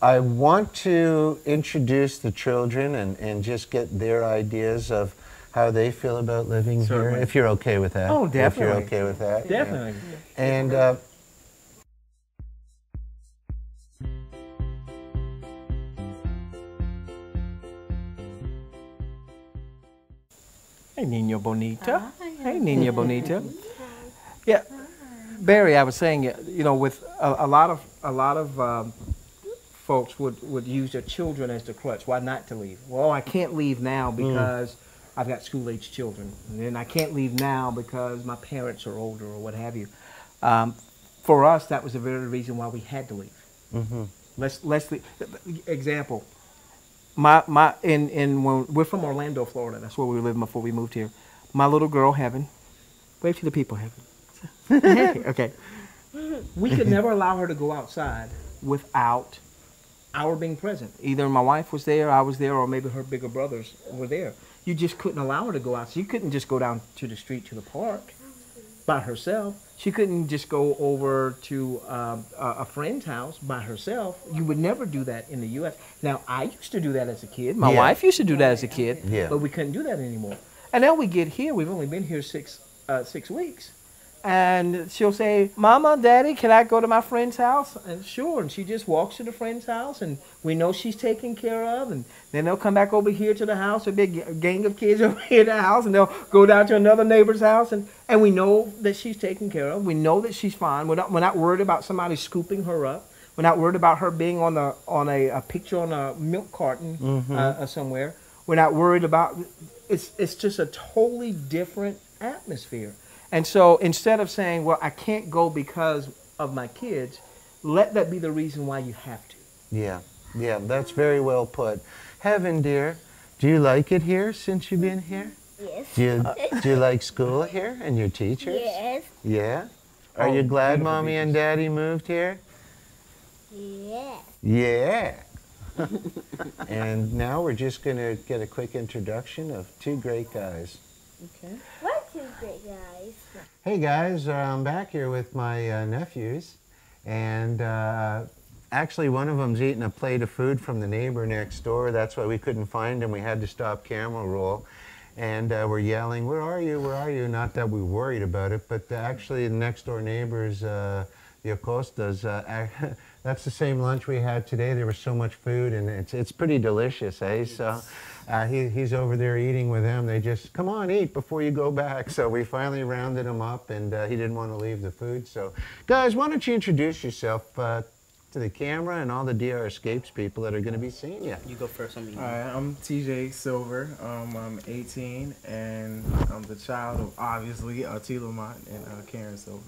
I want to introduce the children and just get their ideas of how they feel about living here, if you're okay with that. Oh, definitely. If you're okay with that. Definitely. Yeah. And Hey, Nina Bonita. Hey, Nina Bonita. Yeah, Barry, I was saying, you know, with a lot of folks would use their children as the crutch. Why not to leave? Well, I can't leave now because I've got school-age children, and then I can't leave now because my parents are older or what have you. For us, that was the very reason why we had to leave. mm-hmm. Let's leave. Example. When we're from Orlando, Florida. That's where we were living before we moved here. My little girl, Heaven. Wave to the people, Heaven. Hey, okay. We could never allow her to go outside without our being present. Either my wife was there, I was there, or maybe her bigger brothers were there. You just couldn't allow her to go out. So you couldn't just go down to the street to the park by herself. She couldn't just go over to a friend's house by herself. You would never do that in the U.S. Now, I used to do that as a kid. My wife used to do that as a kid, but we couldn't do that anymore. And now we get here. We've only been here 6 weeks. And she'll say, Mama, Daddy, can I go to my friend's house? And sure. And she just walks to the friend's house, and we know she's taken care of. And then they'll come back over here to the house, a big gang of kids over here at the house, and they'll go down to another neighbor's house. And we know that she's taken care of. We know that she's fine. We're not worried about somebody scooping her up. We're not worried about her being on a picture on a milk carton somewhere. We're not worried about, it's just a totally different atmosphere. And so instead of saying, well, I can't go because of my kids, let that be the reason why you have to. Yeah, that's very well put. Heaven, dear, do you like it here since you've been here? Yes. Do you like school here and your teachers? Yes. Yeah? Are you glad Mommy and Daddy moved here? Yes. Yeah. And now we're just going to get a quick introduction of two great guys. Okay. What two great guys? Hey guys, I'm back here with my nephews, and actually one of them's eating a plate of food from the neighbor next door. That's why we couldn't find him. We had to stop camera roll, and we're yelling, where are you, where are you? Not that we were worried about it, but actually the next door neighbors, the Acostas, that's the same lunch we had today. There was so much food, and it's pretty delicious, eh? So he's over there eating with them. They just, come on, eat before you go back. So we finally rounded him up, and he didn't want to leave the food. So guys, why don't you introduce yourself to the camera and all the DRescapes people that are going to be seeing you. You go first. All right, I'm TJ Silver. I'm 18, and I'm the child of, obviously, T. Lamont and Karen Silver.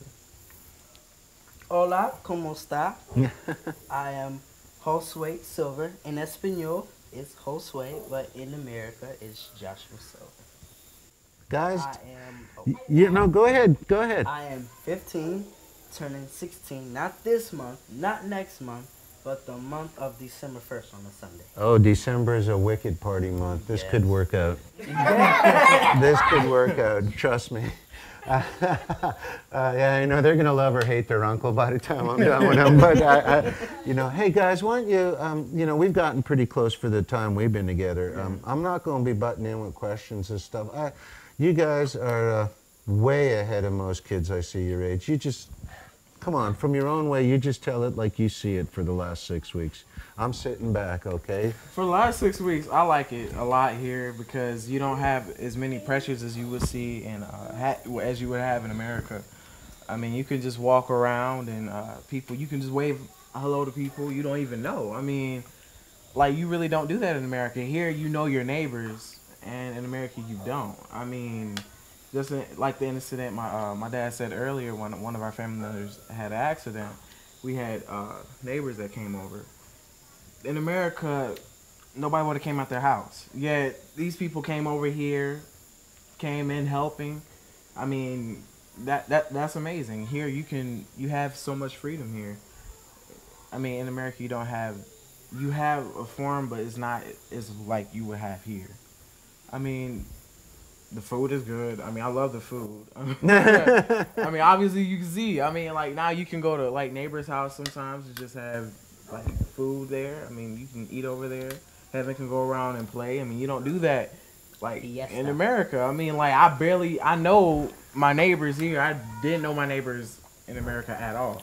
Hola, ¿cómo está? I am Josue Silver. In Espanol, it's Josue, but in America, it's Joshua Silver. Guys, go ahead. I am 15, turning 16, not this month, not next month, but the month of December 1st on a Sunday. Oh, December is a wicked party month. This could work out. This could work out, trust me. Yeah, I know they're going to love or hate their uncle by the time I'm done with them. But, you know, hey guys, why don't you, you know, we've gotten pretty close for the time we've been together. I'm not going to be butting in with questions and stuff. You guys are way ahead of most kids I see your age. You just, come on, from your own way, you just tell it like you see it for the last 6 weeks. I'm sitting back, okay? For the last 6 weeks, I like it a lot here because you don't have as many pressures as you would see in as you would have in America. I mean, you can just walk around and people, you can just wave hello to people you don't even know. I mean, like, you really don't do that in America. Here, you know your neighbors, and in America, you don't. I mean, just like the incident my dad said earlier, when one of our family members had an accident, we had neighbors that came over. In America, nobody would have came out their house. Yet these people came over here, came in helping. I mean, that's amazing. Here you have so much freedom here. I mean, in America you have a forum, but it's not as like you would have here. I mean, The food is good. I mean, I love the food. I mean, obviously you can see. I mean, like now you can go to like neighbor's house sometimes and just have like food there. I mean, you can eat over there. Heaven can go around and play. I mean, you don't do that like in America. I mean, like I know my neighbors here. I didn't know my neighbors in America at all.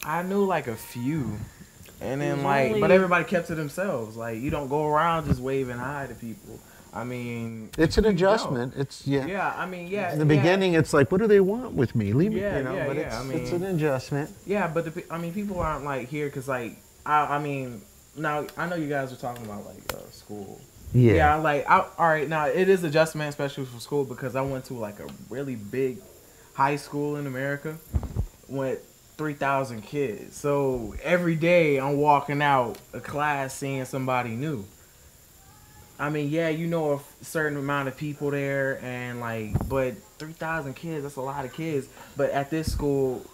I knew like a few. And then like, but everybody kept to themselves. Like you don't go around just waving hi to people. I mean, it's an adjustment. It's Yeah, I mean, yeah. In the beginning, it's like, what do they want with me? Leave me, but I mean, it's an adjustment. Yeah, but I mean, people aren't like here because like I mean, now I know you guys are talking about like school. Yeah. Yeah, like all right, now it is adjustment, especially for school because I went to like a really big high school in America with 3,000 kids. So every day I'm walking out a class seeing somebody new. I mean, yeah, you know a certain amount of people there, and like, but 3,000 kids, that's a lot of kids. But at this school,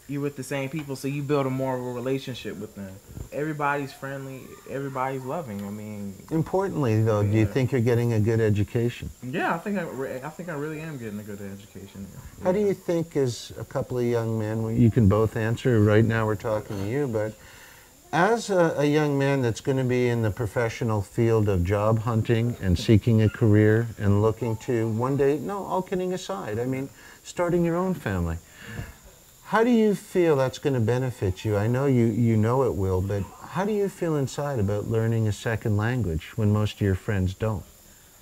you're with the same people, so you build a more of a relationship with them. Everybody's friendly, everybody's loving. I mean, importantly though, do you think you're getting a good education? Yeah, I think I really am getting a good education. Yeah. How do you think, as a couple of young men, you can both answer, right now we're talking to you, but as a young man that's going to be in the professional field of job hunting and seeking a career and looking to one day, no, all kidding aside, I mean, starting your own family, how do you feel that's going to benefit you? I know you know it will, but how do you feel inside about learning a second language when most of your friends don't?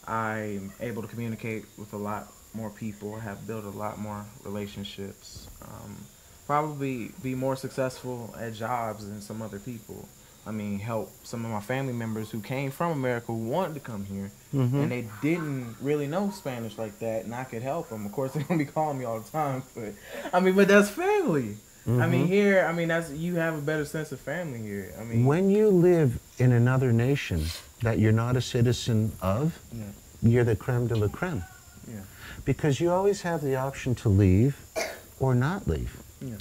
I'm able to communicate with a lot more people, have built a lot more relationships, probably be more successful at jobs than some other people. I mean, help some of my family members who came from America who wanted to come here, and they didn't really know Spanish like that, and I could help them. Of course, they're going to be calling me all the time, but I mean, but that's family. I mean, here, I mean, you have a better sense of family here. I mean, when you live in another nation that you're not a citizen of, you're the creme de la creme. Yeah. Because you always have the option to leave or not leave. Yeah.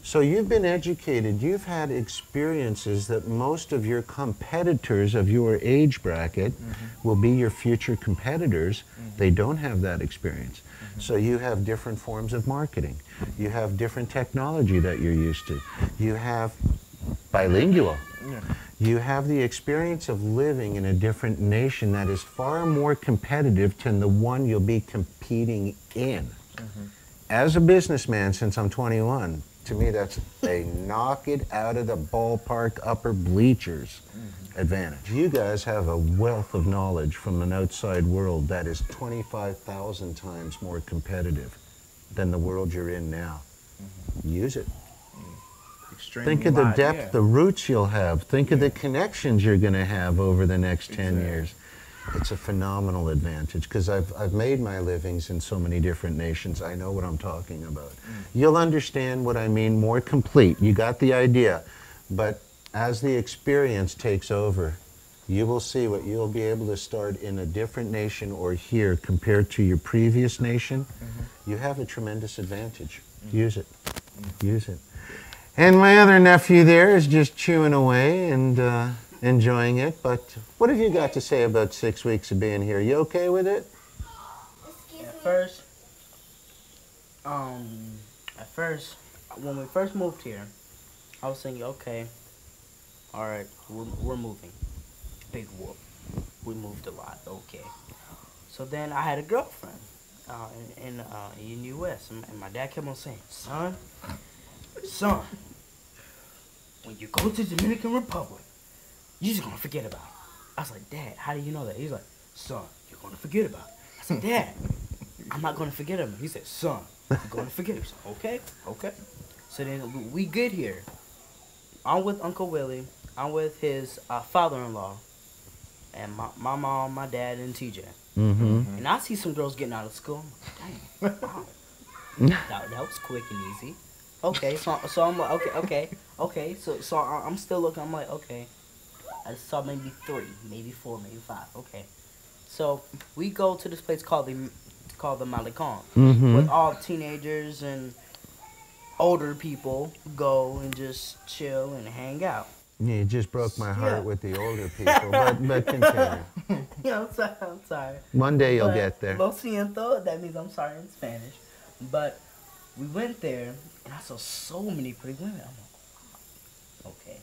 So you've been educated, you've had experiences that most of your competitors of your age bracket will be your future competitors. They don't have that experience. So you have different forms of marketing. You have different technology that you're used to. You have bilingual. Yeah. You have the experience of living in a different nation that is far more competitive than the one you'll be competing in. As a businessman, since I'm 21, to me that's a knock it out of the ballpark upper bleachers advantage. You guys have a wealth of knowledge from an outside world that is 25,000 times more competitive than the world you're in now. Use it. Extremely Think of the wide, depth, the roots you'll have. Think of the connections you're going to have over the next 10 years. It's a phenomenal advantage because I've made my livings in so many different nations. I know what I'm talking about. You'll understand what I mean more complete. You got the idea. But as the experience takes over, you will see what you'll be able to start in a different nation or here compared to your previous nation. You have a tremendous advantage. Use it. Use it. And my other nephew there is just chewing away and enjoying it. But what have you got to say about 6 weeks of being here? You okay with it? At first, when we first moved here, I was thinking, okay, all right, we're moving. Big whoop. We moved a lot. Okay. So then I had a girlfriend in U.S. and my dad kept on saying, son, when you go to the Dominican Republic, you're just gonna forget about it. I was like, Dad, how do you know that? He's like, son, you're gonna forget about it. I said, Dad, I'm not gonna forget him. He said, son, you're gonna forget him. I said, okay. So then we get here. I'm with Uncle Willie. I'm with his father-in-law, and my mom, my dad, and TJ. And I see some girls getting out of school. I'm like, dang, wow. that was quick and easy. Okay, so I'm like, okay. So I'm still looking. I'm like, okay. I saw maybe 3, maybe 4, maybe 5. Okay. So we go to this place called the Malecon, with all teenagers and older people go and just chill and hang out. You just broke my heart Yeah. with the older people, but continue. Yeah, I'm sorry. One day you'll But get there. Lo siento, that means I'm sorry in Spanish. But we went there, and I saw so many pretty women. I'm like, okay.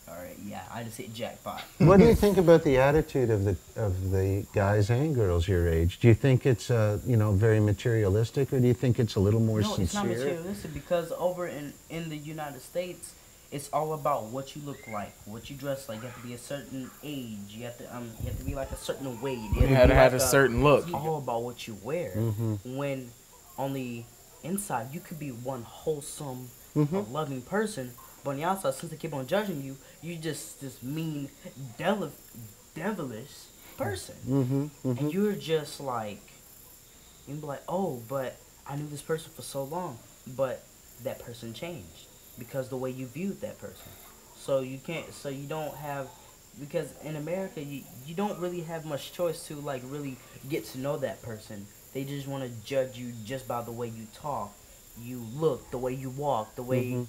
All right, yeah, I just hit jackpot. What do you think about the attitude of the guys and girls your age? Do you think it's very materialistic, or do you think it's a little more No, it's not sincere? materialistic because over in the United States, it's all about what you look like, what you dress like. You have to be a certain age. You have to be like a certain weight. You had to have a certain look. It's all about what you wear. Mm-hmm. When on the inside, you could be one wholesome, Mm-hmm. loving person, but on the outside, since they keep on judging you, you just this mean, devilish person. Mm-hmm. And you're just like, you'd be like, oh, but I knew this person for so long, but that person changed because the way you viewed that person. So you don't have, because in America, you don't really have much choice to like really get to know that person. They just want to judge you just by the way you talk, you look, the way you walk, the way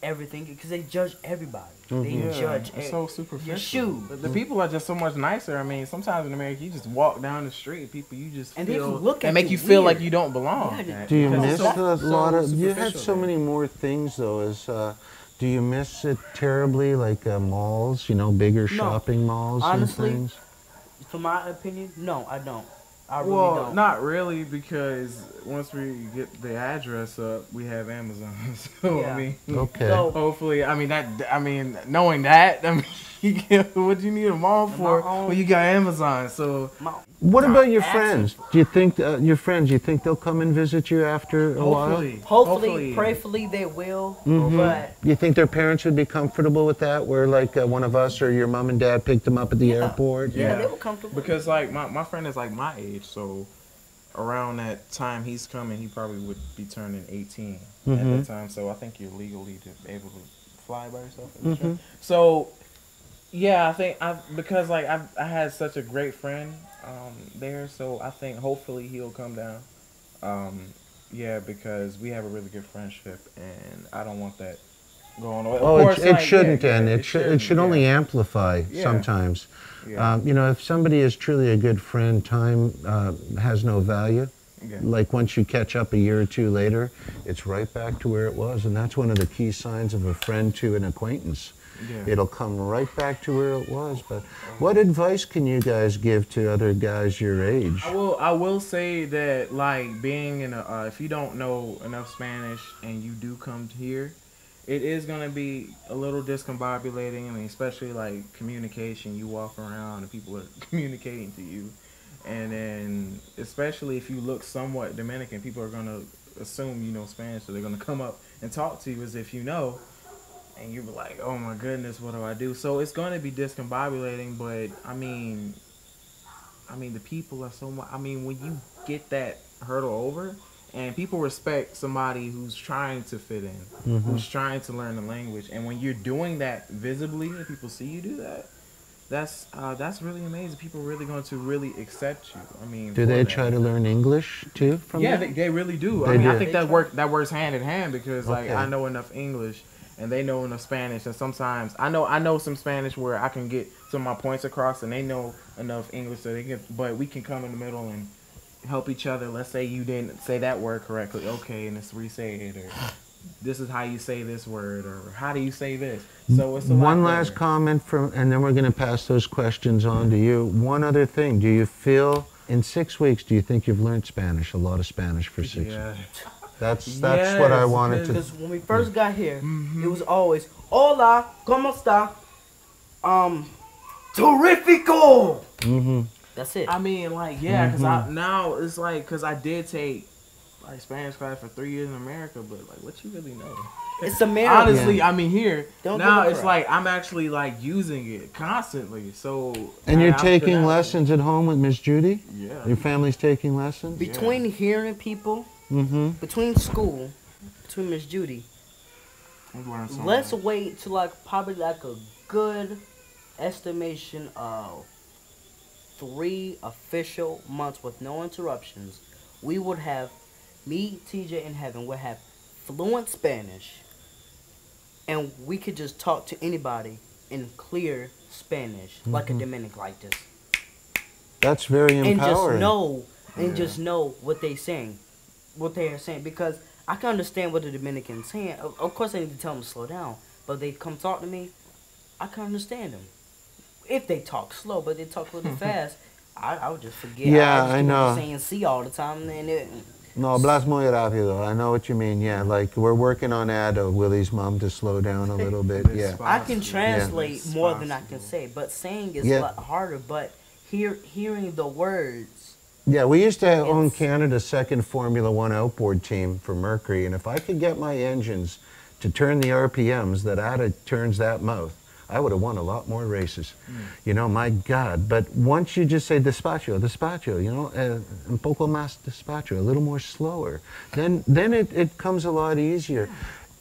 everything, because they judge everybody. They judge It's so superficial. your shoe. The people are just so much nicer. I mean, sometimes in America, you just walk down the street, people you just And they feel, look at make you you feel weird. like you don't belong. Yeah, Do you Because miss it's a lot of? You had superficial so there. many more things though. Do you miss it terribly, like malls? Bigger shopping malls Honestly, and things. For my opinion, no, I don't. I really Well, don't. not really, because once we get the address up, we have Amazon. So Yeah. I mean, Okay. So- hopefully, knowing that, what do you need a mall for? own- Well, you got Amazon, so What about your Access- friends? Do you think your friends? You think they'll come and visit you after a while? Hopefully, prayerfully, they will. But You think their parents would be comfortable with that? Where like one of us or your mom and dad picked them up at the airport? yeah, they were comfortable. because like my friend is like my age, so around that time he's coming, he probably would be turning 18 at that time. So I think you're legally able to fly by yourself. So yeah, I think because like I had such a great friend there, so I think hopefully he'll come down. Yeah, because we have a really good friendship, and I don't want that going on. Oh, Of course, it like, shouldn't yeah, end. yeah, It should only yeah. amplify Yeah. sometimes. Yeah. If somebody is truly a good friend, time has no value. Yeah. Like once you catch up a year or two later, it's right back to where it was, and that's one of the key signs of a friend to an acquaintance. Yeah. It'll come right back to where it was. But what advice can you guys give to other guys your age? I will say that like being in a if you don't know enough Spanish and you do come here, it is gonna be a little discombobulating. I mean, especially like communication. You walk around and people are communicating to you, and then especially if you look somewhat Dominican, people are gonna assume you know Spanish, so they're gonna come up and talk to you as if you know. And you're like, oh my goodness, what do I do? So it's going to be discombobulating, but I mean, the people are so much. I mean, when you get that hurdle over, and people respect somebody who's trying to fit in, who's trying to learn the language, and when you're doing that visibly, and people see you do that, that's really amazing. People are really going to really accept you. I mean, Do for they that. try to learn English too from Yeah, that? they really do. They I mean, do. I think that works hand in hand because like Okay. I know enough English and they know enough Spanish, and sometimes I know some Spanish where I can get some of my points across, and they know enough English so they can. But we can come in the middle and help each other. Let's say you didn't say that word correctly, okay, and let's re-say it, or this is how you say this word, or how do you say this? So it's a lot One last better. comment and then we're going to pass those questions on to you. One other thing, do you feel in 6 weeks, do you think you've learned Spanish, a lot of Spanish for 6 weeks? Yeah. That's what I Yes, wanted to. Because when we first got here, it was always "Hola, cómo está?" Terrifico. That's it. I mean, like, yeah, because now it's like, because I did take like Spanish class for 3 years in America, but like, what you really know? It's America. Honestly, I mean, here Don't now give a it's crap. like I'm actually like using it constantly. So And you're I feel taking that- lessons at home with Miss Judy? Yeah. Your family's taking lessons? Between hearing people, Mm-hmm. between school, between Miss Judy, We've learned so let's much. wait to like probably like a good estimation of 3 official months with no interruptions. We would have me, TJ, and Heaven would have fluent Spanish, and we could just talk to anybody in clear Spanish, like a Dominican like this. That's very And empowering. just know what they saying, what they are saying, because I can understand what the Dominican's saying. Of course, I need to tell them to slow down, but they come talk to me, I can understand them. If they talk slow, but they talk a little fast, I would just forget. Yeah, I I know. Saying "see" all the time, and No, hablas muy rápido. I know what you mean. Yeah, like we're working on that. Willie's mom to slow down a little bit. Yeah. I can translate more than I can say, but saying is a lot harder. But hearing the words. Yeah, we used to own Canada's second Formula One outboard team for Mercury, and if I could get my engines to turn the RPMs that Ada turns that mouth, I would have won a lot more races. You know, my God. But once you just say despacio, despacio, you know, un poco más despacio, a little more slower, then it comes a lot easier.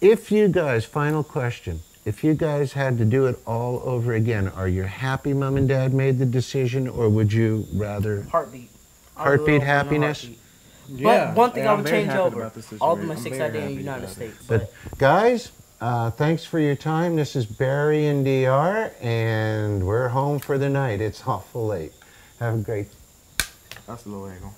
If you guys, final question, if you guys had to do it all over again, are you happy Mom and Dad made the decision, or would you rather... Heartbeat. Heartbeat happiness? Yeah. But one thing I I'm would very change happy over, about this all the situation. mistakes I'm I very did in the happy United about it. States. But guys, thanks for your time. This is Barry in DR, and we're home for the night. It's awful late. Have a great... Hasta luego.